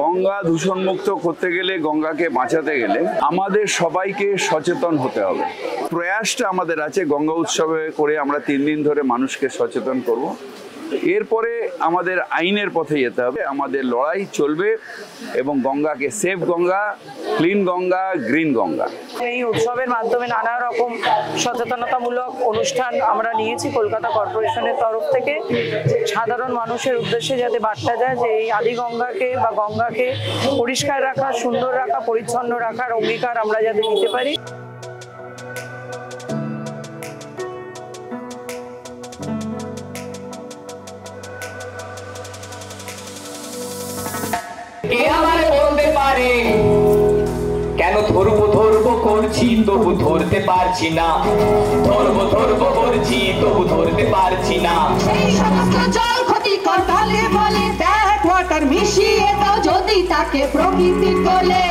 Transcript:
গঙ্গা দূষণ মুক্ত করতে গেলে, গঙ্গাকে বাঁচাতে গেলে আমাদের সবাইকে সচেতন হতে হবে। প্রয়াসটা আমাদের আছে, গঙ্গা উৎসবে করে আমরা 3 দিন ধরে মানুষকে সচেতন করব। এরপরে আমাদের আইনের পথে যেতে হবে। আমাদের লড়াই চলবে এবং গঙ্গাকে safe Ganga, clean Ganga, green Ganga. এই উৎসবের মাধ্যমে নানা রকম সচেতনতামূলক অনুষ্ঠান আমরা নিয়েছি কলকাতা কর্পোরেশনের তরফ থেকে, সাধারণ মানুষের উদ্দেশ্যে যাতে বার্তা যায় যে এই আদি গঙ্গাকে বা গঙ্গাকে পরিষ্কার রাখা, সুন্দর রাখা, পরিচ্ছন্ন রাখার অঙ্গীকার আমরা যাতে নিতে পারি। কে আমারে বলতে পারে কেন ধরবো ধরবো করছি তবু ধরতে পারছি না, ধরবো ধরবো করছি তবু ধরতে পারছি না। এই সমস্ত জল ক্ষতিকর বলে বলে ব্যাড ওয়াটার মিশিয়ে দাও যদি তাকে প্রকৃতি বলে।